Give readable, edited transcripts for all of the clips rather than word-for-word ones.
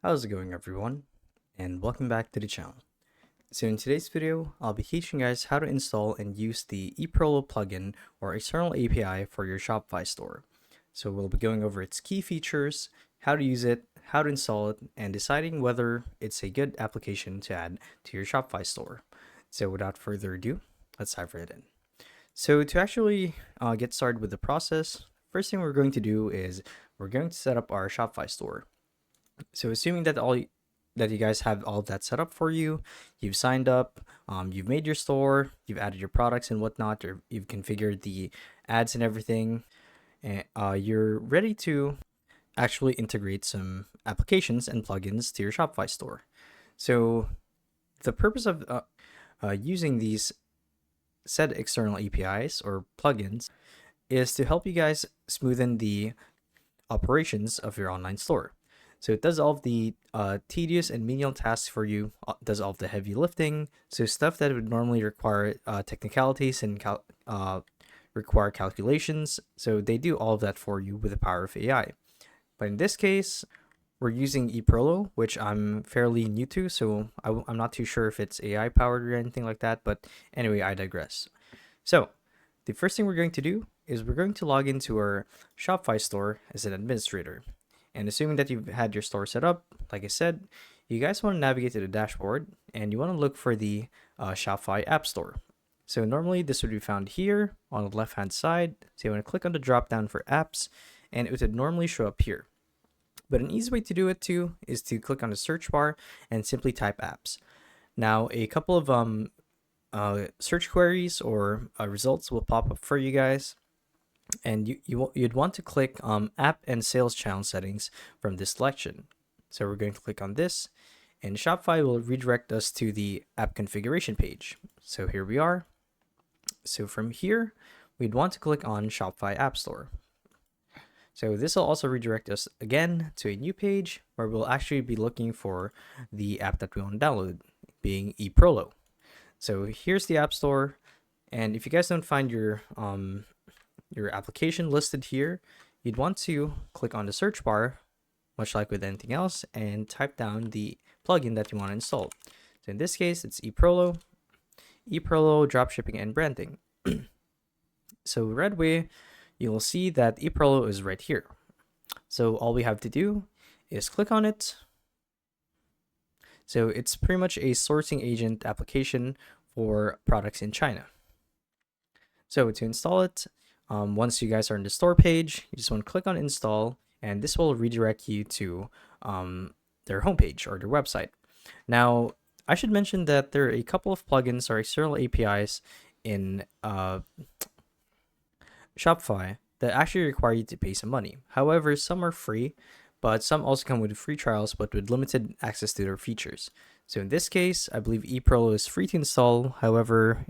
How's it going, everyone? And welcome back to the channel. So in today's video, I'll be teaching you guys how to install and use the Eprolo plugin or external API for your Shopify store. So we'll be going over its key features, how to use it, how to install it, and deciding whether it's a good application to add to your Shopify store. So without further ado, let's dive right in. So to actually get started with the process, first thing we're going to do is we're going to set up our Shopify store. So assuming that that you guys have all of that set up for you, you've signed up, you've made your store, you've added your products and whatnot, or you've configured the ads and everything, and you're ready to actually integrate some applications and plugins to your Shopify store. So the purpose of using these said external APIs or plugins is to help you guys smoothen the operations of your online store. So it does all of the tedious and menial tasks for you, does all of the heavy lifting. So stuff that would normally require technicalities and require calculations. So they do all of that for you with the power of AI. But in this case, we're using Eprolo, which I'm fairly new to, so I'm not too sure if it's AI powered or anything like that. But anyway, I digress. So the first thing we're going to do is we're going to log into our Shopify store as an administrator. And assuming that you've had your store set up, like I said, you guys want to navigate to the dashboard and you want to look for the Shopify App Store. So normally this would be found here on the left hand side. So you want to click on the drop down for apps and it would normally show up here. But an easy way to do it too is to click on the search bar and simply type apps. Now a couple of search queries or results will pop up for you guys. And you'd want to click app and sales channel settings from this selection. So we're going to click on this and Shopify will redirect us to the app configuration page. So here we are. So from here, we'd want to click on Shopify App Store. So this will also redirect us again to a new page where we'll actually be looking for the app that we want to download, being Eprolo. So here's the App Store. And if you guys don't find your application listed here, you'd want to click on the search bar, much like with anything else, and type down the plugin that you want to install. So in this case, it's Eprolo Dropshipping and Branding. So right away, you'll see that Eprolo is right here. So all we have to do is click on it. So it's pretty much a sourcing agent application for products in China. So to install it, once you guys are on the store page, you just want to click on install and this will redirect you to their homepage or their website. Now, I should mention that there are a couple of plugins or external APIs in Shopify that actually require you to pay some money. However, some are free, but some also come with free trials but with limited access to their features. So in this case, I believe Eprolo is free to install. However,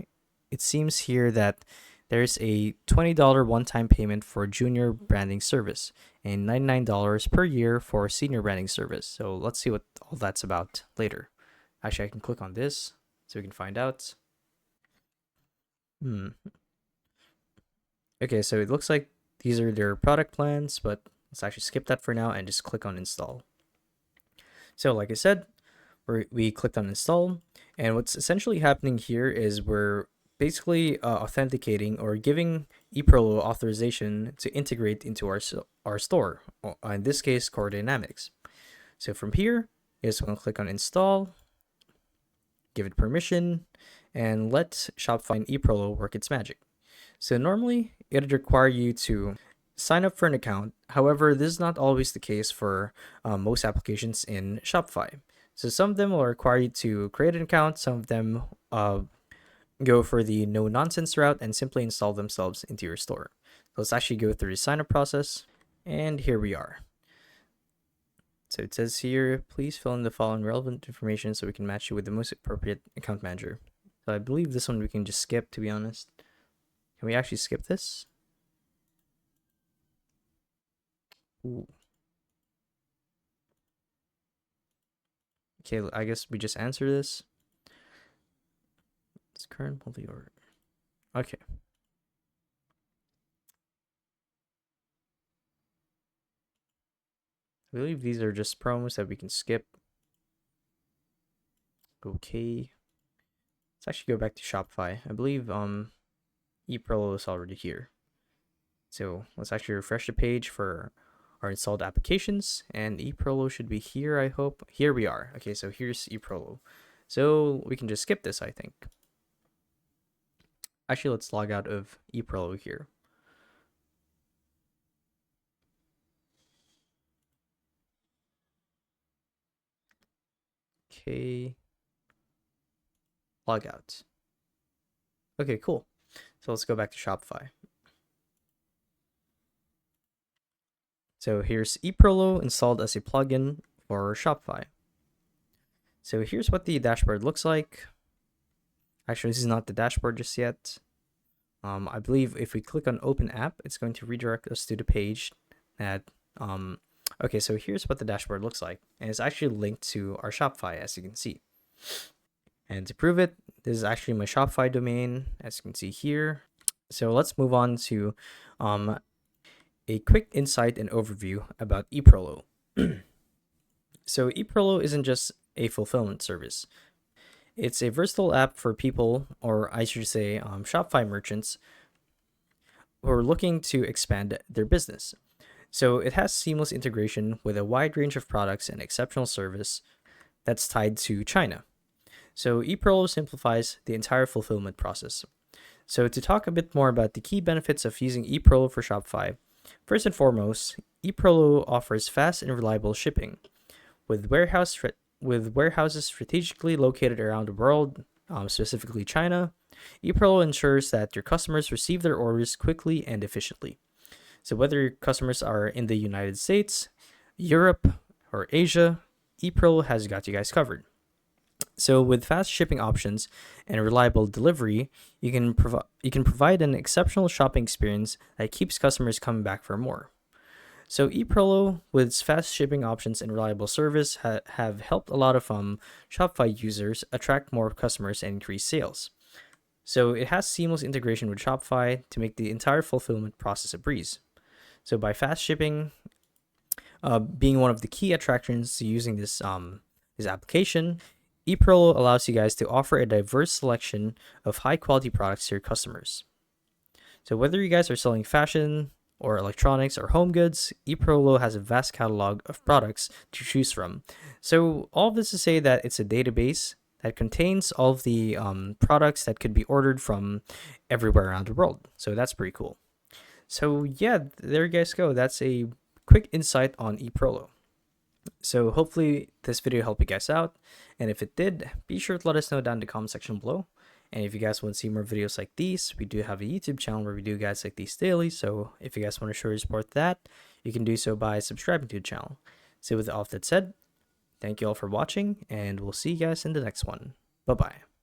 it seems here that there's a $20 one-time payment for junior branding service and $99 per year for senior branding service. So let's see what all that's about later. Actually, I can click on this so we can find out. Okay, so it looks like these are their product plans, but let's actually skip that for now and just click on install. So like I said, we clicked on install, and what's essentially happening here is we're basically authenticating or giving Eprolo authorization to integrate into our store, in this case, Core Dynamics. So from here, you just want to click on install, give it permission, and let Shopify and Eprolo work its magic. So normally, it would require you to sign up for an account. However, this is not always the case for most applications in Shopify. So some of them will require you to create an account, some of them go for the no nonsense route and simply install themselves into your store. So let's actually go through the sign up process, and here we are. So it says here, please fill in the following relevant information so we can match you with the most appropriate account manager. So I believe this one we can just skip, to be honest. Can we actually skip this? Ooh. Okay, I guess we just answer this. It's current multi-order. Okay. I believe these are just promos that we can skip. Okay. Let's actually go back to Shopify. I believe Eprolo is already here. So let's actually refresh the page for our installed applications, and Eprolo should be here, I hope. Here we are. Okay, so here's Eprolo. So we can just skip this, I think. Actually, let's log out of Eprolo here. Okay. Log out. Okay, cool. So let's go back to Shopify. So here's Eprolo installed as a plugin for Shopify. So here's what the dashboard looks like. Actually, this is not the dashboard just yet. I believe if we click on Open App, it's going to redirect us to the page that, okay, so here's what the dashboard looks like. And it's actually linked to our Shopify, as you can see. And to prove it, this is actually my Shopify domain, as you can see here. So let's move on to a quick insight and overview about Eprolo. So Eprolo isn't just a fulfillment service. It's a versatile app for people, or I should say Shopify merchants, who are looking to expand their business. So it has seamless integration with a wide range of products and exceptional service that's tied to China. So Eprolo simplifies the entire fulfillment process. So to talk a bit more about the key benefits of using Eprolo for Shopify, first and foremost, Eprolo offers fast and reliable shipping. With warehouses strategically located around the world, specifically China, Eprolo ensures that your customers receive their orders quickly and efficiently. So whether your customers are in the United States, Europe, or Asia, Eprolo has got you guys covered. So with fast shipping options and reliable delivery, you can provide an exceptional shopping experience that keeps customers coming back for more. So Eprolo, with its fast shipping options and reliable service, have helped a lot of Shopify users attract more customers and increase sales. So it has seamless integration with Shopify to make the entire fulfillment process a breeze. So by fast shipping being one of the key attractions to using this application, Eprolo allows you guys to offer a diverse selection of high quality products to your customers. So whether you guys are selling fashion or electronics or home goods, Eprolo has a vast catalog of products to choose from. So all of this to say that it's a database that contains all of the products that could be ordered from everywhere around the world. So that's pretty cool. So yeah, there you guys go. That's a quick insight on Eprolo. So hopefully this video helped you guys out. And if it did, be sure to let us know down in the comment section below. And if you guys want to see more videos like these, we do have a YouTube channel where we do guys like these daily. So if you guys want to show your support to that, you can do so by subscribing to the channel. So with all of that said, thank you all for watching, and we'll see you guys in the next one. Bye-bye.